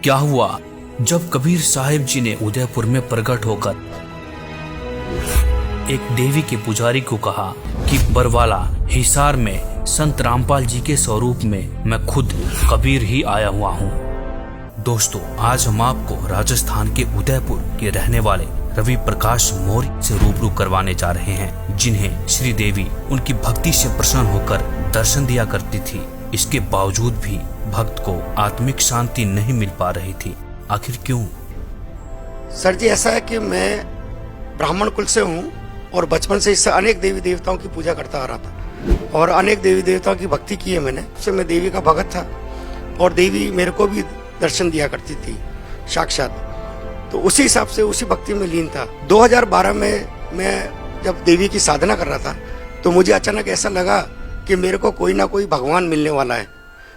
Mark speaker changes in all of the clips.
Speaker 1: क्या हुआ जब कबीर साहिब जी ने उदयपुर में प्रकट होकर एक देवी के पुजारी को कहा कि बरवाला हिसार में संत रामपाल जी के स्वरूप में मैं खुद कबीर ही आया हुआ हूँ। दोस्तों, आज हम आपको राजस्थान के उदयपुर के रहने वाले रवि प्रकाश मौर्य से रूबरू करवाने जा रहे हैं, जिन्हें श्री देवी उनकी भक्ति से प्रसन्न होकर दर्शन दिया करती थी। इसके बावजूद भी भक्त को आत्मिक शांति नहीं मिल पा रही थी। आखिर क्यों?
Speaker 2: सर जी, ऐसा है कि मैं ब्राह्मण कुल से हूँ और बचपन से इससे अनेक देवी देवताओं की पूजा करता आ रहा था और अनेक देवी देवताओं की भक्ति की है मैंने। उससे मैं देवी का भगत था और देवी मेरे को भी दर्शन दिया करती थी साक्षात। तो उसी हिसाब से उसी भक्ति में लीन था। 2012 में मैं जब देवी की साधना कर रहा था तो मुझे अचानक ऐसा लगा कि मेरे को कोई ना कोई भगवान मिलने वाला है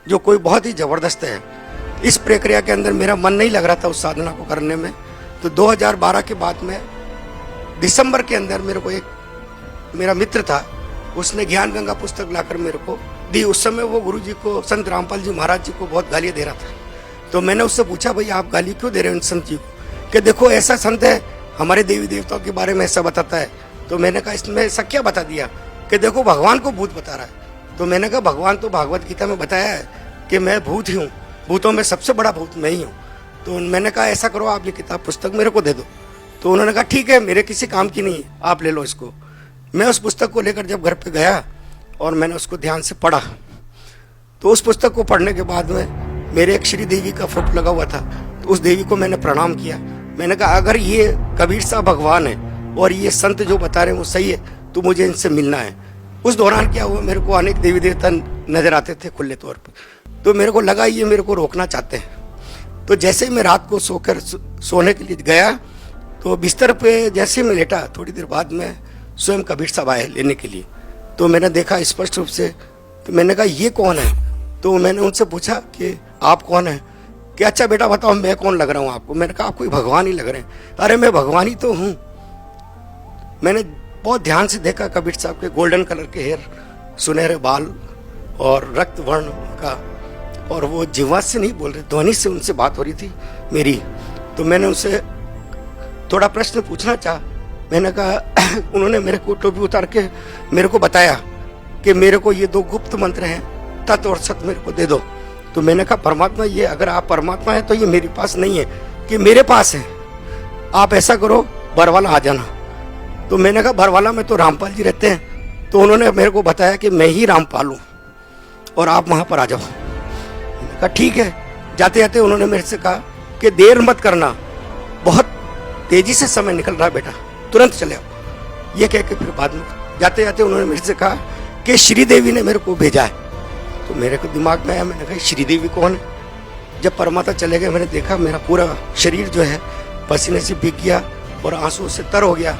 Speaker 2: जो कोई बहुत ही जबरदस्त है। इस प्रक्रिया के अंदर मेरा मन नहीं लग रहा था उस साधना को करने में। तो 2012 के बाद में दिसंबर के अंदर मेरे को एक मेरा मित्र था, उसने ज्ञान गंगा पुस्तक लाकर मेरे को दी। उस समय वो गुरु जी को, संत रामपाल जी महाराज जी को बहुत गालियाँ दे रहा था। तो मैंने उससे पूछा, भाई आप गाली क्यों दे रहे हो संत जी को? कि देखो ऐसा संत है, हमारे देवी देवताओं के बारे में ऐसा बताता है। तो मैंने कहा इसमें ऐसा क्या बता दिया? कि देखो भगवान को भूत बता रहा है। तो मैंने कहा भगवान तो भागवत गीता में बताया है कि मैं भूत ही हूँ, भूतों में सबसे बड़ा भूत मैं ही हूँ। तो मैंने कहा ऐसा करो, आप ये किताब पुस्तक मेरे को दे दो। तो उन्होंने कहा ठीक है, मेरे किसी काम की नहीं है, आप ले लो इसको। मैं उस पुस्तक को लेकर जब घर पे गया और मैंने उसको ध्यान से पढ़ा, तो उस पुस्तक को पढ़ने के बाद में मेरे एक श्री देवी का फोटो लगा हुआ था। तो उस देवी को मैंने प्रणाम किया। मैंने कहा अगर ये कबीर साहब भगवान है और ये संत जो बता रहे हैं वो सही है तो मुझे इनसे मिलना है। उस दौरान क्या हुआ, मेरे को अनेक देवी देवता नजर आते थे खुले तौर पर। तो मेरे को लगा ये मेरे को रोकना चाहते हैं। तो जैसे ही मैं रात को सोने के लिए गया तो बिस्तर पे जैसे मैं लेटा, थोड़ी देर बाद में स्वयं कबीर साहब आए लेने के लिए। तो मैंने देखा स्पष्ट रूप से। तो मैंने कहा ये कौन है? तो मैंने उनसे पूछा कि आप कौन है? कि अच्छा बेटा बताओ मैं कौन लग रहा हूँ आपको? मैंने कहा आप कोई भगवान ही लग रहे हैं। अरे मैं भगवान ही तो हूँ। मैंने बहुत ध्यान से देखा कबीर साहब के गोल्डन कलर के हेयर, सुनहरे बाल और रक्त वर्ण का, और वो जिह्वा से नहीं बोल रहे, ध्वनि से उनसे बात हो रही थी मेरी। तो मैंने उनसे थोड़ा प्रश्न पूछना चाहा। मैंने कहा उन्होंने मेरे को टोपी उतार के मेरे को बताया कि मेरे को ये 2 गुप्त मंत्र हैं, तत् और सत मेरे को दे दो। तो मैंने कहा परमात्मा, ये अगर आप परमात्मा है तो ये मेरे पास नहीं है कि मेरे पास है। आप ऐसा करो बरवाला आ जाना। तो मैंने कहा बरवाला में तो रामपाल जी रहते हैं। तो उन्होंने मेरे को बताया कि मैं ही रामपाल हूँ और आप वहाँ पर आ जाओ। मैंने कहा ठीक है। जाते जाते उन्होंने मेरे से कहा कि देर मत करना, बहुत तेजी से समय निकल रहा है बेटा, तुरंत चले आओ। ये कह के फिर बाद में जाते जाते उन्होंने मेरे से कहा कि श्री देवी ने मेरे को भेजा है। तो मेरे को दिमाग में आया, मैंने कहा श्री देवी कौन है? जब परमात्मा चले गए मैंने देखा मेरा पूरा शरीर जो है पसीने से भीग गया और आंसू से तर हो गया।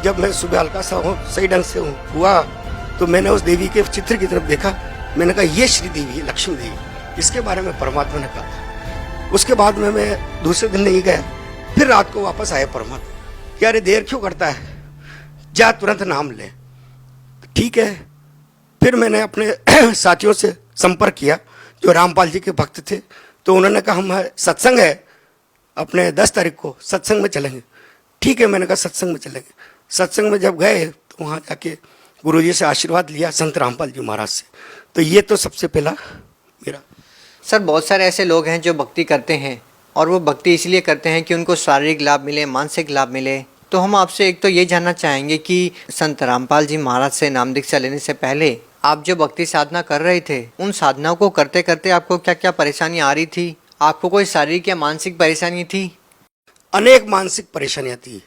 Speaker 2: जब मैं सुबह हल्का सा सही ढंग से हुआ तो मैंने उस देवी के चित्र की तरफ देखा। मैंने कहा ये श्री देवी है, लक्ष्मी देवी, इसके बारे में परमात्मा ने कहा। उसके बाद में मैं दूसरे दिन नहीं गया। फिर रात को वापस आया परमात्मा कि अरे देर क्यों करता है, जा तुरंत नाम ले। ठीक है। फिर मैंने अपने साथियों से संपर्क किया जो रामपाल जी के भक्त थे। तो उन्होंने कहा हम सत्संग है अपने 10 तारीख को, सत्संग में चलेंगे। ठीक है, मैंने कहा सत्संग में चलेंगे। सत्संग में जब गए तो वहाँ जाके गुरुजी से आशीर्वाद लिया, संत रामपाल जी महाराज से। तो ये तो सबसे पहला मेरा।
Speaker 3: सर, बहुत सारे ऐसे लोग हैं जो भक्ति करते हैं और वो भक्ति इसलिए करते हैं कि उनको शारीरिक लाभ मिले, मानसिक लाभ मिले। तो हम आपसे एक तो ये जानना चाहेंगे कि संत रामपाल जी महाराज से नाम दीक्षा लेने से पहले आप जो भक्ति साधना कर रहे थे, उन साधनाओं को करते करते आपको क्या क्या परेशानी आ रही थी? आपको कोई शारीरिक या मानसिक परेशानी थी?
Speaker 2: अनेक मानसिक परेशानियां थी,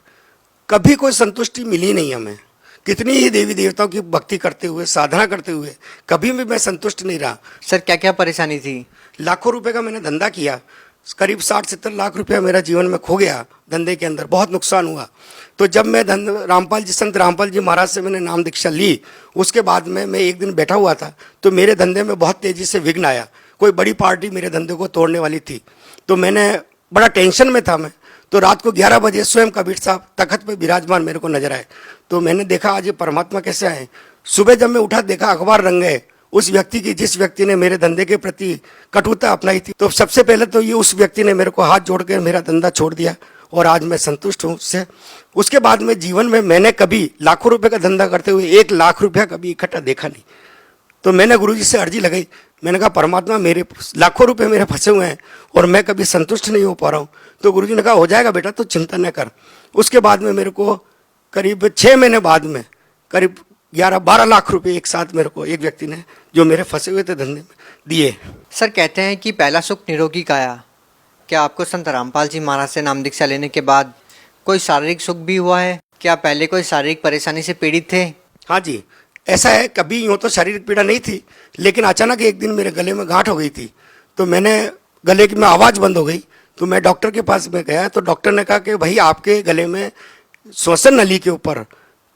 Speaker 2: कभी कोई संतुष्टि मिली नहीं हमें। कितनी ही देवी देवताओं की भक्ति करते हुए, साधना करते हुए, कभी भी मैं संतुष्ट नहीं रहा।
Speaker 3: सर, क्या क्या परेशानी थी?
Speaker 2: लाखों रुपए का मैंने धंधा किया, करीब 60-70 लाख रुपया मेरा जीवन में खो गया धंधे के अंदर, बहुत नुकसान हुआ। तो जब मैं संत रामपाल जी महाराज से मैंने नाम दीक्षा ली, उसके बाद में मैं एक दिन बैठा हुआ था तो मेरे धंधे में बहुत तेजी से विघ्न आया। कोई बड़ी पार्टी मेरे धंधे को तोड़ने वाली थी। तो मैंने बड़ा टेंशन में था मैं। तो रात को 11 बजे स्वयं कबीर साहब तखत पे विराजमान मेरे को नजर आए। तो मैंने देखा आज ये परमात्मा कैसे आए। सुबह जब मैं उठा देखा अखबार रंग गए, उस व्यक्ति की, जिस व्यक्ति ने मेरे धंधे के प्रति कटुता अपनाई थी, तो सबसे पहले तो ये उस व्यक्ति ने मेरे को हाथ जोड़ के मेरा धंधा छोड़ दिया और आज मैं संतुष्ट हूँ उससे। उसके बाद में जीवन में मैंने कभी लाखों रुपए का धंधा करते हुए 1 लाख रुपया कभी इकट्ठा देखा नहीं। तो मैंने गुरुजी से अर्जी लगाई, मैंने कहा परमात्मा मेरे लाखों रुपए मेरे फंसे हुए हैं और मैं कभी संतुष्ट नहीं हो पा रहा हूँ। तो गुरुजी ने कहा हो जाएगा बेटा, तो चिंता न कर। उसके बाद में मेरे को करीब 6 महीने बाद में करीब 11-12 लाख रुपए एक साथ मेरे को एक व्यक्ति ने, जो मेरे फंसे हुए थे धंधे में, दिए।
Speaker 3: सर कहते हैं कि पहला सुख निरोगी काया। क्या आपको संत रामपाल जी महाराज से नाम दीक्षा लेने के बाद कोई शारीरिक सुख भी हुआ है? क्या पहले कोई शारीरिक परेशानी से पीड़ित थे?
Speaker 2: हाँ जी, ऐसा है। कभी यूँ तो शारीरिक पीड़ा नहीं थी, लेकिन अचानक एक दिन मेरे गले में गांठ हो गई थी। तो मैंने गले की में आवाज़ बंद हो गई, तो मैं डॉक्टर के पास में गया। तो डॉक्टर ने कहा कि भाई आपके गले में श्वसन नली के ऊपर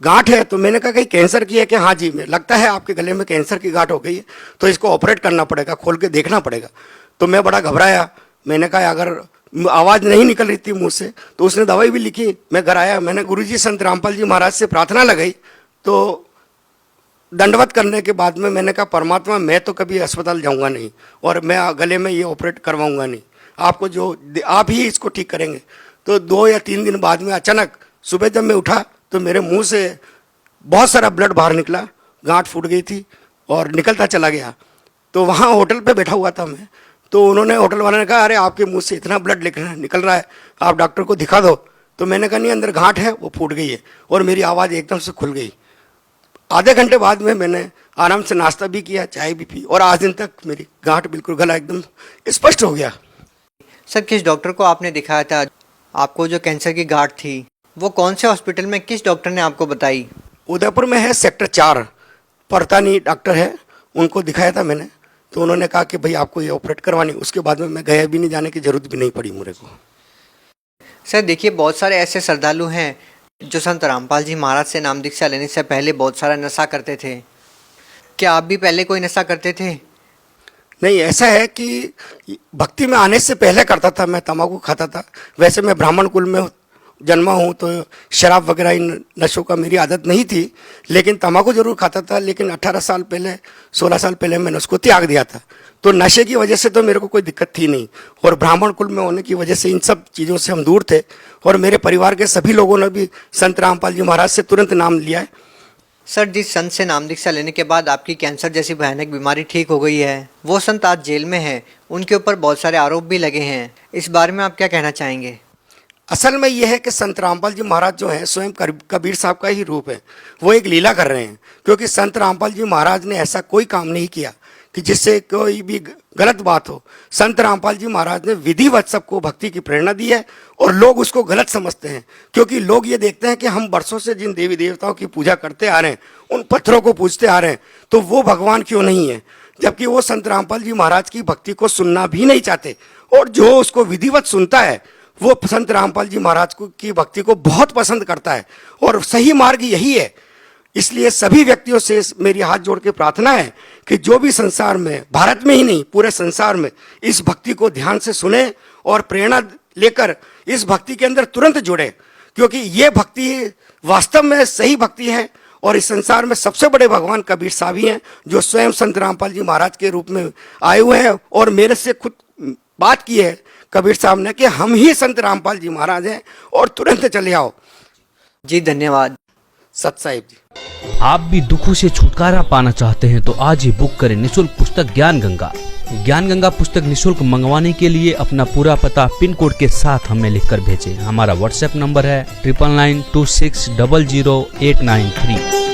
Speaker 2: गांठ है। तो मैंने कहा कहीं कैंसर की है कि? हाँ जी, लगता है आपके गले में कैंसर की गांठ हो गई है, तो इसको ऑपरेट करना पड़ेगा, खोल के देखना पड़ेगा। तो मैं बड़ा घबराया। मैंने कहा अगर आवाज़ नहीं निकल रही थी मुंह से, तो उसने दवाई भी लिखी। मैं घर आया, मैंने गुरुजी संत रामपाल जी महाराज से प्रार्थना लगाई। तो दंडवत करने के बाद में मैंने कहा परमात्मा मैं तो कभी अस्पताल जाऊंगा नहीं और मैं गले में ये ऑपरेट करवाऊंगा नहीं, आपको जो आप ही इसको ठीक करेंगे। तो 2 या 3 दिन बाद में अचानक सुबह जब मैं उठा तो मेरे मुंह से बहुत सारा ब्लड बाहर निकला, गांठ फूट गई थी और निकलता चला गया। तो वहाँ होटल पे बैठा हुआ था मैं, तो उन्होंने, होटल वाले ने कहा अरे आपके मुंह से इतना ब्लड निकल रहा है, आप डॉक्टर को दिखा दो। तो मैंने कहा नहीं, अंदर गांठ है, वो फूट गई है। और मेरी आवाज़ एकदम से खुल गई। आधे घंटे बाद में मैंने आराम से नाश्ता भी किया, चाय भी पी, और आज दिन तक मेरी गांठ बिल्कुल, गला एकदम स्पष्ट हो गया।
Speaker 3: सर किस डॉक्टर को आपने दिखाया था? आपको जो कैंसर की गांठ थी वो कौन से हॉस्पिटल में, किस डॉक्टर ने आपको बताई?
Speaker 2: उदयपुर में है, सेक्टर 4 परतानी डॉक्टर है, उनको दिखाया था मैंने। तो उन्होंने कहा कि भाई आपको ये ऑपरेट करवानी। उसके बाद में मैं गया भी नहीं, जाने की जरूरत भी नहीं पड़ी मेरे को।
Speaker 3: सर देखिए, बहुत सारे ऐसे श्रद्धालु हैं जो संत रामपाल जी महाराज से नाम दीक्षा लेने से पहले बहुत सारा नशा करते थे। क्या आप भी पहले कोई नशा करते थे?
Speaker 2: नहीं, ऐसा है कि भक्ति में आने से पहले करता था, मैं तंबाकू खाता था। वैसे मैं ब्राह्मण कुल में जन्मा हूँ, तो शराब वगैरह इन नशों का मेरी आदत नहीं थी, लेकिन तंबाकू जरूर खाता था। लेकिन 18 साल पहले, 16 साल पहले मैंने उसको त्याग दिया था। तो नशे की वजह से तो मेरे को कोई दिक्कत थी नहीं, और ब्राह्मण कुल में होने की वजह से इन सब चीज़ों से हम दूर थे। और मेरे परिवार के सभी लोगों ने भी संत रामपाल जी महाराज से तुरंत नाम लिया है।
Speaker 3: सर जिस संत से नाम दीक्षा लेने के बाद आपकी कैंसर जैसी भयानक बीमारी ठीक हो गई है, वो संत आज जेल में है, उनके ऊपर बहुत सारे आरोप भी लगे हैं। इस बारे में आप क्या कहना चाहेंगे?
Speaker 2: असल में यह है कि संत रामपाल जी महाराज जो हैं स्वयं कबीर साहब का ही रूप है। वो एक लीला कर रहे हैं, क्योंकि संत रामपाल जी महाराज ने ऐसा कोई काम नहीं किया कि जिससे कोई भी गलत बात हो। संत रामपाल जी महाराज ने विधिवत सबको भक्ति की प्रेरणा दी है, और लोग उसको गलत समझते हैं, क्योंकि लोग ये देखते हैं कि हम वर्षों से जिन देवी देवताओं की पूजा करते आ रहे हैं, उन पत्थरों को पूजते आ रहे हैं, तो वो भगवान क्यों नहीं है? जबकि वो संत रामपाल जी महाराज की भक्ति को सुनना भी नहीं चाहते, और जो उसको विधिवत सुनता है वो संत रामपाल जी महाराज की भक्ति को बहुत पसंद करता है, और सही मार्ग यही है। इसलिए सभी व्यक्तियों से मेरी हाथ जोड़ के प्रार्थना है कि जो भी संसार में, भारत में ही नहीं पूरे संसार में, इस भक्ति को ध्यान से सुने और प्रेरणा लेकर इस भक्ति के अंदर तुरंत जुड़े, क्योंकि ये भक्ति वास्तव में सही भक्ति है। और इस संसार में सबसे बड़े भगवान कबीर साहब ही हैं, जो स्वयं संत रामपाल जी महाराज के रूप में आए हुए हैं, और मेरे से खुद बात की है कबीर साहब ने कि हम ही संत रामपाल जी महाराज हैं, और तुरंत चले आओ।
Speaker 3: जी धन्यवाद।
Speaker 2: सत साहिब जी।
Speaker 1: आप भी दुखों से छुटकारा पाना चाहते हैं तो आज ही बुक करें निःशुल्क पुस्तक ज्ञान गंगा। ज्ञान गंगा पुस्तक निःशुल्क मंगवाने के लिए अपना पूरा पता पिन कोड के साथ हमें लिखकर भेजें। हमारा व्हाट्सएप नंबर है 9992600893।